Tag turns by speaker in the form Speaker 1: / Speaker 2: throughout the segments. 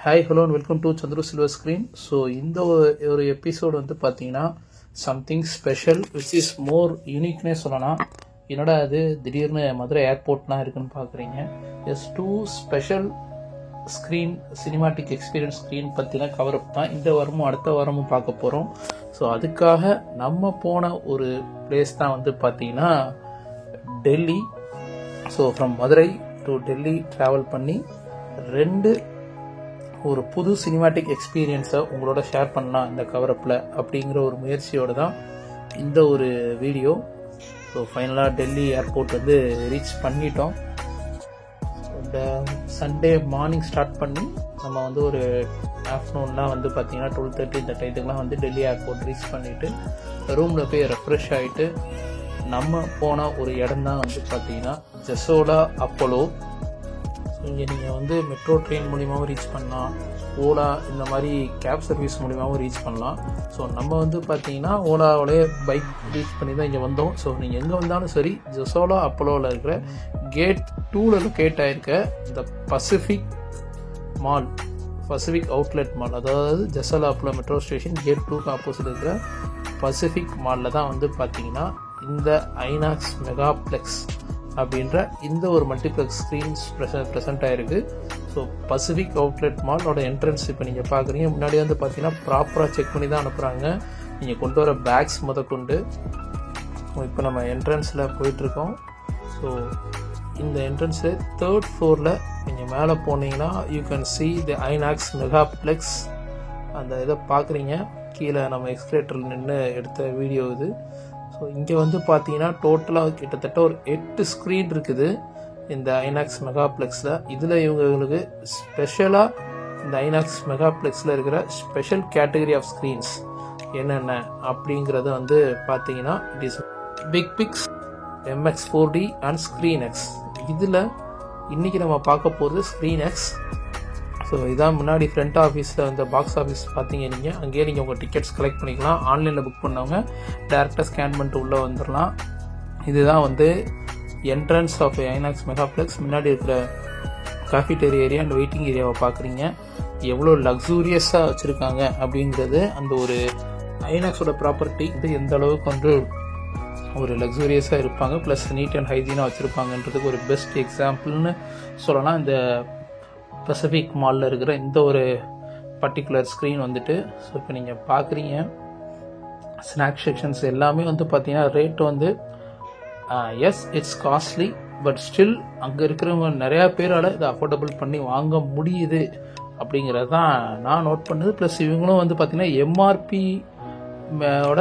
Speaker 1: Hi hello and welcome to Chandru silver screen. So இந்த ஒரு episode வந்து பார்த்தீங்கன்னா something special which is more யூனிக்னே சொல்லலாம். என்னடா அது திடீர்னு மதுரை ஏர்போர்ட்லாம் இருக்குன்னு பார்க்குறீங்க. Yes to special screen cinematic experience screen பற்றின கவரப் தான் இந்த வாரமும் அடுத்த வாரமும் பார்க்க போகிறோம். ஸோ அதுக்காக நம்ம போன ஒரு பிளேஸ் தான் வந்து பார்த்தீங்கன்னா Delhi. So from Madurai to Delhi travel பண்ணி ஒரு புது சினிமாட்டிக் எக்ஸ்பீரியன்ஸை உங்களோட ஷேர் பண்ணலாம் இந்த கவரப்பில் அப்படிங்கிற ஒரு முயற்சியோடு தான் இந்த ஒரு வீடியோ. ஸோ ஃபைனலாக டெல்லி ஏர்போர்ட் வந்து ரீச் பண்ணிட்டோம். இந்த சண்டே மார்னிங் ஸ்டார்ட் பண்ணி நம்ம வந்து ஒரு ஆஃப்டர்நூன்லாம் வந்து பார்த்தீங்கன்னா 12:30 இந்த டைத்துக்குலாம் வந்து டெல்லி ஏர்போர்ட் ரீச் பண்ணிவிட்டு ரூமில் போய் ரெஃப்ரெஷ் ஆகிட்டு நம்ம போன ஒரு இடம் தான் வந்து பார்த்தீங்கன்னா ஜெசோலா அப்போலோ. இங்கே நீங்கள் வந்து மெட்ரோ ட்ரெயின் மூலிமாவும் ரீச் பண்ணலாம், ஓலா இந்த மாதிரி கேப் சர்வீஸ் மூலிமாவும் ரீச் பண்ணலாம். ஸோ நம்ம வந்து பார்த்தீங்கன்னா ஓலாவோடைய பைக் ரீச் பண்ணி தான் இங்கே வந்தோம். ஸோ நீங்கள் எங்கே வந்தாலும் சரி ஜெசோலா அப்போலோவில் இருக்கிற கேட் 2ல் லொக்கேட் ஆகிருக்க இந்த பசிபிக் அவுட்லெட் மால், அதாவது ஜெசோலா அப்போலோ மெட்ரோ ஸ்டேஷன் கேட் 2க்கு ஆப்போசிட் இருக்கிற பசிபிக் மாலில் தான் வந்து பார்த்தீங்கன்னா இந்த ஐநாக்ஸ் மெகாப்ளெக்ஸ் அப்படின்ற இந்த ஒரு மல்டிப்ளெக்ஸ் ஸ்க்ரீன்ஸ் ப்ரெசென்ட் ஆகிருக்கு. ஸோ பசிபிக் அவுட்லெட் மாலோட என்ட்ரன்ஸ் இப்போ நீங்கள் பார்க்குறீங்க. முன்னாடி வந்து பார்த்தீங்கன்னா ப்ராப்பராக செக் பண்ணி தான் அனுப்புகிறாங்க, நீங்கள் கொண்டு வர பேக்ஸ் முதற்கொண்டு. இப்போ நம்ம என்ட்ரன்ஸில் போயிட்டுருக்கோம். ஸோ இந்த என்ட்ரன்ஸு 3rd ஃப்ளோரில் நீங்கள் மேலே போனீங்கன்னா you can see the INOX megaplex அந்த இதை பார்க்குறீங்க. கீழே நம்ம எக்ஸ்கலேட்டரில் நின்று எடுத்த வீடியோ இது. ஸோ இங்கே வந்து பார்த்தீங்கன்னா டோட்டலாக கிட்டத்தட்ட ஒரு 8 ஸ்க்ரீன் இருக்குது இந்த ஐநாக்ஸ் மெகாப்ளெக்ஸில். இதில் இவங்களுக்கு ஸ்பெஷலாக இந்த ஐநாக்ஸ் மெகாப்ளெக்ஸில் இருக்கிற ஸ்பெஷல் கேட்டகரி ஆஃப் ஸ்க்ரீன்ஸ் என்னென்ன அப்படிங்கிறத வந்து பார்த்தீங்கன்னா it is pix MX 4D and ScreenX. இதில் இன்றைக்கி நம்ம பார்க்க போகிறது ScreenX. ஸோ இதான் முன்னாடி ஃப்ரண்ட் ஆஃபீஸில் இந்த பாக்ஸ் ஆஃபீஸ் பார்த்தீங்க. நீங்கள் அங்கேயே நீங்கள் உங்கள் டிக்கெட்ஸ் கலெக்ட் பண்ணிக்கலாம். ஆன்லைனில் புக் பண்ணவங்க டேரெக்டாக ஸ்கேன் பண்ணிட்டு உள்ளே வந்துடலாம். இதுதான் வந்து என்ட்ரன்ஸ் ஆஃப் ஐநாக்ஸ் மெகாப்ளெக்ஸ். முன்னாடி இருக்கிற காஃபிடேரியா ஏரியா அண்ட் வெயிட்டிங் ஏரியாவை பார்க்குறீங்க. எவ்வளோ லக்ஸூரியஸாக வச்சுருக்காங்க அப்படிங்கிறது அந்த ஒரு ஐநாக்ஸோட ப்ராப்பர்ட்டி இது எந்த அளவுக்கு வந்து ஒரு லக்ஸூரியஸாக இருப்பாங்க, ப்ளஸ் நீட் அண்ட் ஹைஜீனாக வச்சுருப்பாங்கன்றதுக்கு ஒரு பெஸ்ட் எக்ஸாம்பிள்னு சொல்லலாம். இந்த பசிபிக் மாலில் இருக்கிற இந்த ஒரு பர்டிகுலர் ஸ்க்ரீன் வந்துட்டு. ஸோ இப்போ நீங்கள் பார்க்குறீங்க ஸ்நாக் செக்ஷன்ஸ் எல்லாமே வந்து பார்த்தீங்கன்னா ரேட் வந்து S it's costly, but still அங்கே இருக்கிறவங்க நிறையா பேரால் இதை அஃபோர்டபுள் பண்ணி வாங்க முடியுது அப்படிங்கிறது தான் நான் நோட் பண்ணது. ப்ளஸ் இவங்களும் வந்து பார்த்தீங்கன்னா MRPயோட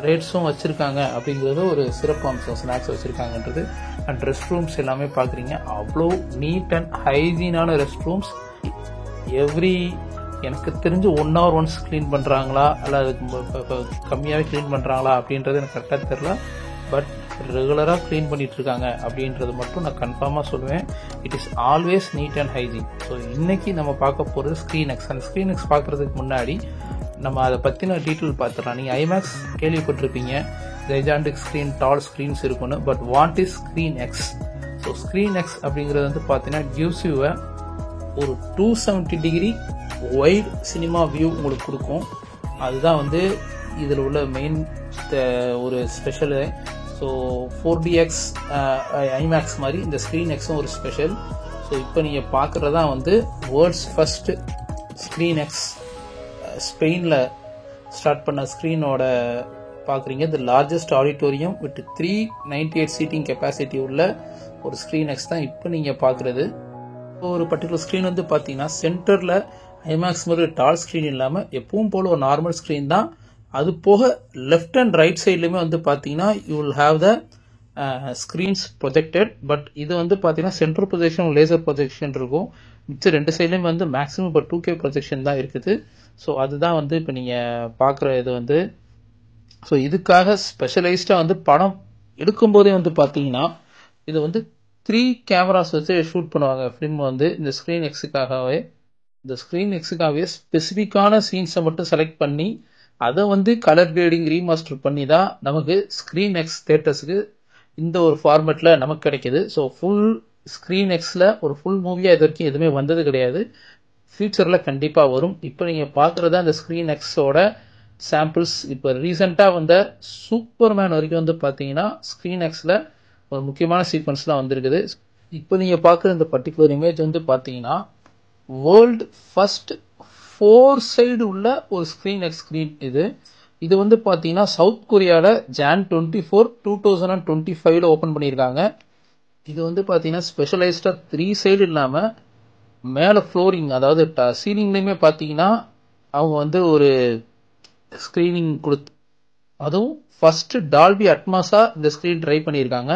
Speaker 1: ரேட்ஸும் வச்சுருக்காங்க அப்படிங்கிறது ஒரு சிறப்பு அம்சம். ஸ்நாக்ஸ் வச்சுருக்காங்கன்றது அண்ட் ரெஸ்ட் ரூம்ஸ் எல்லாமே பார்க்குறீங்க. அவ்வளோ நீட் அண்ட் ஹைஜீனான ரெஸ்ட் ரூம்ஸ். எனக்கு தெரிஞ்சு 1 hour once க்ளீன் பண்ணுறாங்களா இல்லை அதுக்கு கம்மியாகவே க்ளீன் பண்ணுறாங்களா அப்படின்றது எனக்கு கரெக்டாக தெரில. பட் ரெகுலராக க்ளீன் பண்ணிகிட்ருக்காங்க அப்படின்றது மட்டும் நான் கன்ஃபார்மாக சொல்லுவேன். It is always NEET and hygiene. So இன்றைக்கி நம்ம பார்க்க போகிறது ScreenX. அந்த ScreenX பார்க்குறதுக்கு முன்னாடி நம்ம அதை பற்றின டீட்டெயில் பார்த்துடலாம். நீங்கள் ஐமேக்ஸ் கேள்விப்பட்டிருப்பீங்க, ஜைஜாண்டிக் ஸ்க்ரீன், டால் ஸ்க்ரீன்ஸ் இருக்குன்னு. But what is ScreenX? So ScreenX அப்படிங்கிறது வந்து பார்த்தீங்கன்னா கிவ்ஸ் யூ ஒரு 270 degree வைட் சினிமா வியூ உங்களுக்கு கொடுக்கும். அதுதான் வந்து இதில் உள்ள மெயின் ஒரு ஸ்பெஷலு. ஸோ 4DX ஐமேக்ஸ் மாதிரி இந்த ScreenXும் ஒரு ஸ்பெஷல். ஸோ இப்போ நீங்கள் பார்க்குறதா வந்து வேர்ல்ட்ஸ் ஃபர்ஸ்ட் ScreenX ஸ்பெயினில் ஸ்டார்ட் பண்ண ஸ்க்ரீனோட பார்க்குறீங்க. The largest auditorium with 398 seating capacity உள்ள ஒரு ScreenX தான் இப்போ நீங்கள் பார்க்குறது. ஒரு பர்டிகுலர் ஸ்க்ரீன் வந்து பார்த்தீங்கன்னா சென்டரில் ஐமேக்ஸ் மாதிரி டால் ஸ்க்ரீன் இல்லாமல் எப்பவும் போல் ஒரு நார்மல் ஸ்க்ரீன் தான். அது போக லெஃப்ட் அண்ட் ரைட் சைட்லையுமே வந்து பார்த்தீங்கன்னா you will have the screens projected. But இது வந்து பார்த்தீங்கன்னா சென்ட்ரல் ப்ரொஜெக்ஷன், லேசர் ப்ரொஜெக்ஷன் இருக்கும். மிச்சம் 2 சைட்லையும் வந்து மேக்ஸிமம் இப்போ 2K ப்ரொஜெக்ஷன் தான் இருக்குது. ஸோ அதுதான் வந்து இப்போ நீங்கள் பார்க்குற இது வந்து. ஸோ இதுக்காக ஸ்பெஷலைஸ்டாக வந்து படம் எடுக்கும்போதே வந்து பார்த்தீங்கன்னா இது வந்து 3 கேமராஸ் வச்சு ஷூட் பண்ணுவாங்க ஃபிலிம் வந்து இந்த ScreenXக்காகவே. இந்த ScreenXக்காகவே ஸ்பெசிஃபிக்கான சீன்ஸை மட்டும் செலக்ட் பண்ணி அதை வந்து கலர் கிரேடிங் ரீமாஸ்டர் பண்ணி தான் நமக்கு ScreenX தேட்டர்ஸுக்கு இந்த ஒரு ஃபார்மேட்டில் நமக்கு கிடைக்கிது. ஸோ ஃபுல் ScreenXல ஒரு ஃபுல் மூவியாக இது வரைக்கும் எதுவுமே வந்தது கிடையாது. ஃபியூச்சரில் கண்டிப்பாக வரும். இப்போ நீங்கள் பார்க்குறது அந்த ஸ்க்ரீன் எக்ஸோட சாம்பிள்ஸ். இப்போ ரீசெண்டாக வந்த சூப்பர்மேன் வரைக்கும் வந்து பார்த்தீங்கன்னா ஸ்க்ரீன் எக்ஸில் ஒரு முக்கியமான சீக்வன்ஸ்லாம் வந்திருக்குது. இப்போ நீங்கள் பார்க்குற இந்த பர்டிகுலர் இமேஜ் வந்து பார்த்தீங்கன்னா வேர்ல்டு ஃபர்ஸ்ட் 4 சைடு உள்ள ஒரு ஸ்க்ரீன் எக்ஸ் ஸ்க்ரீன் இது வந்து பார்த்தீங்கன்னா சவுத் கொரியாவில் Jan 24, 2025 ஓப்பன் பண்ணியிருக்காங்க. இது வந்து பார்த்தீங்கன்னா ஸ்பெஷலைஸ்டாக 3 சைடு இல்லாமல் மேலே ஃப்ளோரிங், அதாவது சீலிங்லேயுமே பார்த்தீங்கன்னா அவங்க வந்து ஒரு ஸ்க்ரீனிங் அதுவும் ஃபர்ஸ்ட் டால்பி அட்மாஸாக இந்த ஸ்க்ரீன் ட்ரை பண்ணியிருக்காங்க.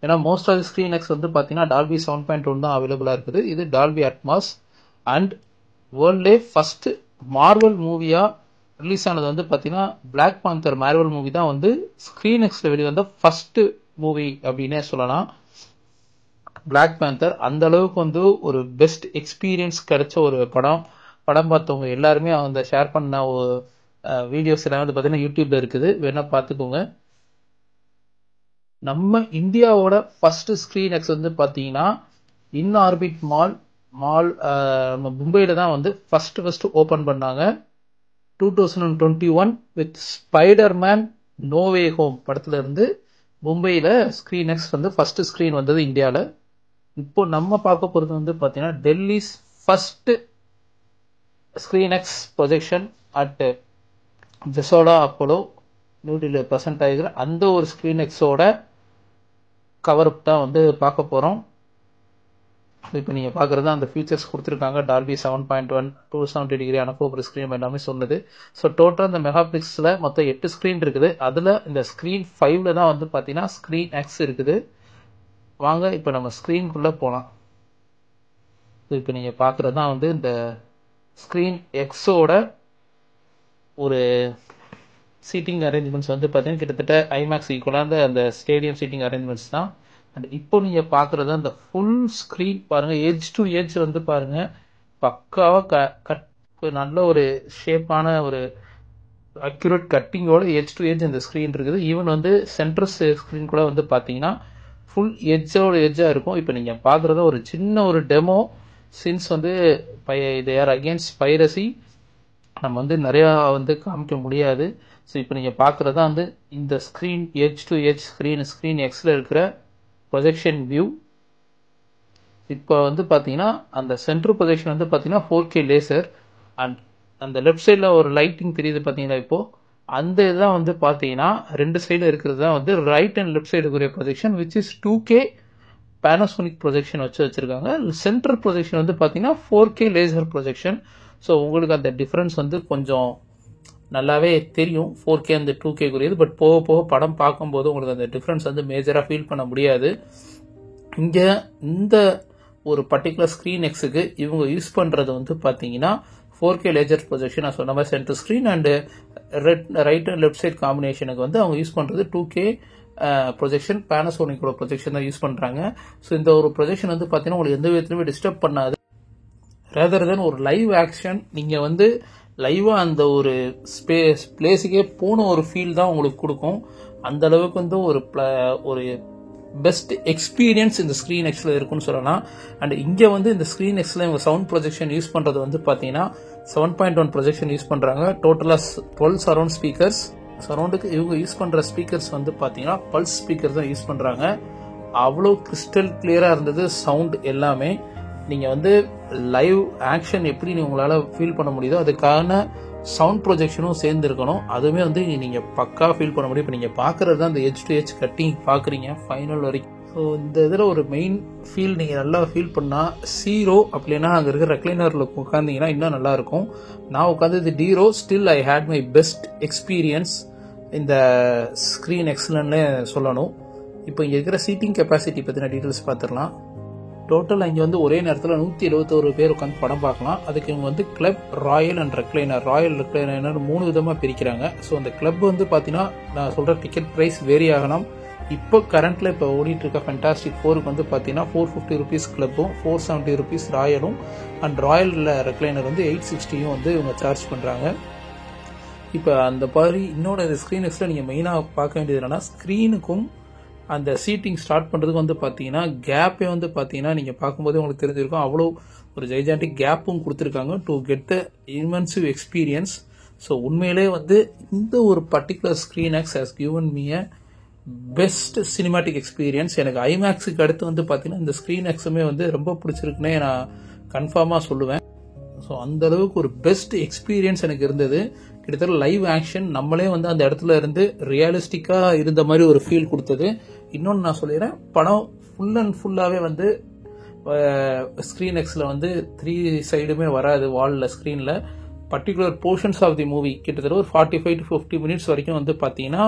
Speaker 1: ஏன்னா most of the screen X வந்து பார்த்தீங்கன்னா டால்பி 7.1 தான் அவைலபிளாக இருக்குது. இது டால்பி அட்மாஸ். அண்ட் வேர்ல்ட்லே ஃபர்ஸ்ட் மார்வல் மூவியாக ரிலீஸ் ஆனது வந்து பார்த்தீங்கன்னா பிளாக் பாந்தர் மார்வல் மூவி தான் வந்து ஸ்க்ரீன் எக்ஸில் வெளிவந்த ஃபர்ஸ்ட் மூவி அப்படின்னே சொல்லலாம். பிளாக் பேந்தர் அந்த அளவுக்கு வந்து ஒரு பெஸ்ட் எக்ஸ்பீரியன்ஸ் கிடைச்ச ஒரு படம் பார்த்தவங்க எல்லாருமே அந்த ஷேர் பண்ண வீடியோஸ் எல்லாம் வந்து பார்த்தீங்கன்னா யூடியூப்ல இருக்குது, வேணா பார்த்துக்கோங்க. நம்ம இந்தியாவோட ஃபர்ஸ்ட் ஸ்க்ரீன் எக்ஸ் வந்து பார்த்தீங்கன்னா இன் ஆர்பிட் மால் நம்ம மும்பையில தான் வந்து ஃபர்ஸ்ட் ஓப்பன் பண்ணாங்க 2021 with Spiderman no way home படத்துல இருந்து மும்பையில் ஸ்க்ரீன் எக்ஸ் வந்து ஃபர்ஸ்ட் ஸ்க்ரீன் வந்தது இந்தியாவில். இப்போ நம்ம பார்க்க போகிறது வந்து பார்த்தீங்கன்னா Delhi's first screen X projection at Jasola Apollo நியூ டெல்லியில் ப்ரெசென்ட் ஆகிக்கிற அந்த ஒரு ஸ்க்ரீன் எக்ஸோட கவரப் தான் வந்து பார்க்க போகிறோம். இப்போ நீங்கள் பார்க்குறது அந்த ஃபீச்சர்ஸ் கொடுத்துருக்காங்க. டால்பி 7.1 270 டிகிரி அனஃபோபர் ஸ்க்ரீன் எல்லாமே சொன்னது. ஸோ டோட்டலாக இந்த மெகா பிக்ஸில் மொத்தம் 8 ஸ்க்ரீன் இருக்குது. அதில் இந்த ஸ்க்ரீன் 5ல தான் வந்து பார்த்தீங்கன்னா ஸ்க்ரீன் எக்ஸ் இருக்குது. வாங்க இப்போ நம்ம ஸ்க்ரீனுக்குள்ளே போகலாம். இப்போ நீங்கள் பார்க்குறது தான் வந்து இந்த ஸ்க்ரீன் எக்ஸோட ஒரு சீட்டிங் அரேஞ்ச்மெண்ட்ஸ் வந்து பார்த்தீங்கன்னா கிட்டத்தட்ட ஐமேக்ஸ் ஈக்குவலாக அந்த ஸ்டேடியம் சீட்டிங் அரேஞ்ச்மெண்ட்ஸ் தான். அண்ட் இப்போ நீங்கள் பார்க்குறது அந்த ஃபுல் ஸ்க்ரீன் பாருங்கள், எட்ஜ் டு எட்ஜ் வந்து பாருங்கள் பக்காவாக நல்ல ஒரு ஷேப்பான ஒரு அக்யூரேட் கட்டிங்கோட எட்ஜ் டு எட்ஜ் அந்த ஸ்க்ரீன் இருக்குது. ஈவன் வந்து சென்டர் ஸ்க்ரீன் கூட வந்து பார்த்தீங்கன்னா ஃபுல் எட்ஜாக இருக்கும். இப்போ நீங்கள் பார்க்குறத ஒரு சின்ன ஒரு டெமோ சின்ஸ் வந்து இது யார் அகேன்ஸ்ட் பைரசி நம்ம வந்து நிறையா வந்து காமிக்க முடியாது. ஸோ இப்போ நீங்கள் பார்க்குறதா வந்து இந்த screen edge to edge screen எக்ஸில் இருக்கிற ப்ரொஜெக்ஷன் வியூ. இப்போ வந்து பார்த்தீங்கன்னா அந்த சென்ட்ரு ப்ரொஜெக்ஷன் வந்து பார்த்தீங்கன்னா 4K லேசர். அண்ட் அந்த லெஃப்ட் சைடில் ஒரு லைட்டிங் தெரியுது பார்த்தீங்கன்னா இப்போது அந்த இதுதான் வந்து பார்த்தீங்கன்னா 2 சைடில் இருக்கிறது தான் வந்து ரைட் அண்ட் லெஃப்ட் சைடு இருக்கிற projection which is 2K Panasonic projection வச்சுருக்காங்க. சென்ட்ரல் ப்ரொஜெக்ஷன் வந்து பார்த்தீங்கன்னா 4K லேசர் ப்ரொஜெக்ஷன். ஸோ உங்களுக்கு அந்த டிஃப்ரென்ஸ் வந்து கொஞ்சம் நல்லாவே தெரியும் 4K அந்த 2K குறியது. பட் போக போக படம் பார்க்கும்போது உங்களுக்கு அந்த டிஃப்ரென்ஸ் வந்து மேஜராக ஃபீல் பண்ண முடியாது. இங்கே இந்த ஒரு பர்டிகுலர் ஸ்க்ரீன் எக்ஸுக்கு இவங்க யூஸ் பண்ணுறது வந்து பார்த்தீங்கன்னா 4K லேசர் ப்ரொஜெக்ஷன். நான் சொன்ன மாதிரி centre screen and right and left side காம்பினேஷனுக்கு வந்து அவங்க யூஸ் பண்ணுறது 2K ப்ரொஜெக்ஷன் பேனாசோனிக்கோட ப்ரொஜெக்ஷன் தான் யூஸ் பண்ணுறாங்க. ஸோ இந்த ஒரு ப்ரொஜெக்ஷன் வந்து பார்த்தீங்கன்னா உங்களுக்கு எந்த விதத்துலையுமே டிஸ்டர்ப் பண்ணாது. ரேதர் தென் ஒரு லைவ் ஆக்ஷன் நீங்கள் வந்து லைவாக அந்த ஒரு பிளேஸுக்கே போன ஒரு ஃபீல் தான் உங்களுக்கு கொடுக்கும். அந்த அளவுக்கு வந்து ஒரு பெஸ்ட் எக்ஸ்பீரியன்ஸ் இந்த ஸ்க்ரீன் எக்ஸில் இருக்குன்னு சொல்லலாம். அண்ட் இங்கே வந்து இந்த ஸ்க்ரீன் எக்ஸில் இவங்க சவுண்ட் ப்ரொஜெக்ஷன் யூஸ் பண்ணுறது வந்து பார்த்தீங்கன்னா 7.1 ப்ரொஜெக்ஷன் யூஸ் பண்ணுறாங்க. டோட்டலாக 12 சரௌண்ட் ஸ்பீக்கர்ஸ். சரௌண்டுக்கு இவங்க யூஸ் பண்ணுற ஸ்பீக்கர்ஸ் வந்து பார்த்தீங்கன்னா பல்ஸ் ஸ்பீக்கர் தான் யூஸ் பண்ணுறாங்க. அவ்வளோ கிறிஸ்டல் கிளியராக இருந்தது சவுண்ட் எல்லாமே. நீங்கள் வந்து லைவ் ஆக்ஷன் எப்படி உங்களால் ஃபீல் பண்ண முடியுதோ அதுக்கான சவுண்ட் ப்ரொஜெக்ஷனும் சேர்ந்து இருக்கணும். அதுவுமே வந்து நீங்கள் பக்கா ஃபீல் பண்ண முடியும். இப்போ நீங்கள் பார்க்குறது தான் அந்த எட்ஜ் டு எட்ஜ் கட்டிங் பார்க்குறீங்க ஃபைனல் வரைக்கும். ஸோ இந்த இதில் ஒரு மெயின் ஃபீல் நீங்கள் நல்லா ஃபீல் பண்ணால் சீரோ அப்படின்னா அங்கே இருக்கிற ரெக்ளைனரில் உட்காந்திங்கன்னா இன்னும் நல்லாயிருக்கும். நான் உட்காந்தது டீரோ. Still I had my best experience இந்த ஸ்க்ரீன் எக்ஸலன்ட்னு சொல்லணும். இப்போ இங்கே இருக்கிற சீட்டிங் கெப்பாசிட்டி பற்றின டீட்டெயில்ஸ் பார்த்துடலாம். டோட்டல் இங்கே வந்து ஒரே நேரத்தில் 171 பேர் உட்காந்து படம் பார்க்கலாம். அதுக்கு இவங்க வந்து club, Royal and recliner. Royal recliner 3 விதமாக பிரிக்கிறாங்க. ஸோ அந்த கிளப் வந்து பார்த்தீங்கன்னா நான் சொல்கிற டிக்கெட் ப்ரைஸ் வேரி ஆகலாம். இப்போ கரண்ட்டில் இப்போ ஓடிட்டு இருக்க ஃபென்டாஸ்டிக் 4க்கு வந்து பார்த்தீங்கன்னா 450 ருபீஸ் கிளப்பும் 470 ருபீஸ் ராயலும் அண்ட் ராயல் ரெக்ளைனர் வந்து 860 வந்து இவங்க சார்ஜ் பண்ணுறாங்க. இப்போ அந்த மாதிரி இன்னொரு ஸ்க்ரீன் எக்ஸில் நீங்கள் மெயினாக பார்க்க வேண்டியது என்னன்னா ஸ்க்ரீனுக்கும் அந்த சீட்டிங் ஸ்டார்ட் பண்ணுறதுக்கு வந்து பார்த்தீங்கன்னா கேப்பே வந்து பார்த்தீங்கன்னா நீங்கள் பார்க்கும்போதே உங்களுக்கு தெரிஞ்சிருக்கும், அவ்வளோ ஒரு ஜைஜாண்டிக் கேப்பும் கொடுத்துருக்காங்க to get the immersive experience. So உண்மையிலே வந்து இந்த ஒரு particular ScreenX has given me a best cinematic experience. எனக்கு ஐமேக்ஸுக்கு அடுத்து வந்து பார்த்தீங்கன்னா இந்த ScreenXமே வந்து ரொம்ப பிடிச்சிருக்குன்னே நான் கன்ஃபார்மாக சொல்லுவேன். ஸோ அந்த அளவுக்கு ஒரு பெஸ்ட் எக்ஸ்பீரியன்ஸ் எனக்கு இருந்தது. கிட்டத்தட்ட லைவ் ஆக்ஷன் நம்மளே வந்து அந்த இடத்துல இருந்து ரியலிஸ்டிக்காக இருந்த மாதிரி ஒரு ஃபீல் கொடுத்தது. இன்னொன்று நான் சொல்லிடுறேன், படம் ஃபுல் அண்ட் ஃபுல்லாகவே வந்து ScreenXல வந்து 3 சைடுமே வராது வாலில் ஸ்க்ரீனில். Particular portions of the movie கிட்டத்தட்ட ஒரு 45 to 50 மினிட்ஸ் வரைக்கும் வந்து பார்த்தீங்கன்னா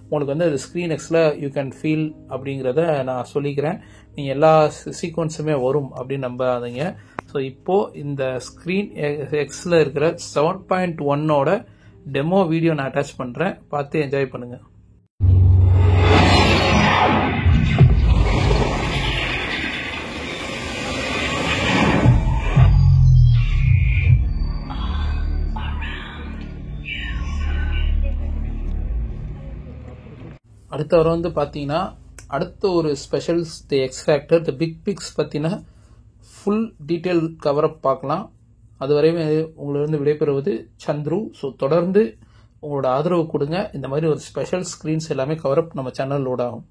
Speaker 1: உங்களுக்கு வந்து அது ScreenXல யூ கேன் ஃபீல் அப்படிங்கிறத நான் சொல்லிக்கிறேன். நீங்கள் எல்லா சீக்வன்ஸுமே வரும் அப்படின்னு நம்பாதீங்க. ஸோ இப்போது இந்த ScreenXல இருக்கிற 7.1ஓட டெமோ வீடியோ நான் அட்டாச் பண்ணுறேன், பார்த்து என்ஜாய் பண்ணுங்கள். அடுத்த வாரம் வந்து பார்த்தீங்கன்னா அடுத்த ஒரு specials the X factor the big pix பற்றின ஃபுல் டீட்டெயில் கவரப் பார்க்கலாம். அதுவரையும் உங்களிருந்து விடைபெறுவது சந்துரு. ஸோ தொடர்ந்து உங்களோட ஆதரவு கொடுங்க. இந்த மாதிரி ஒரு ஸ்பெஷல் ஸ்க்ரீன்ஸ் எல்லாமே கவரப் நம்ம சேனல் லோட் ஆகும்.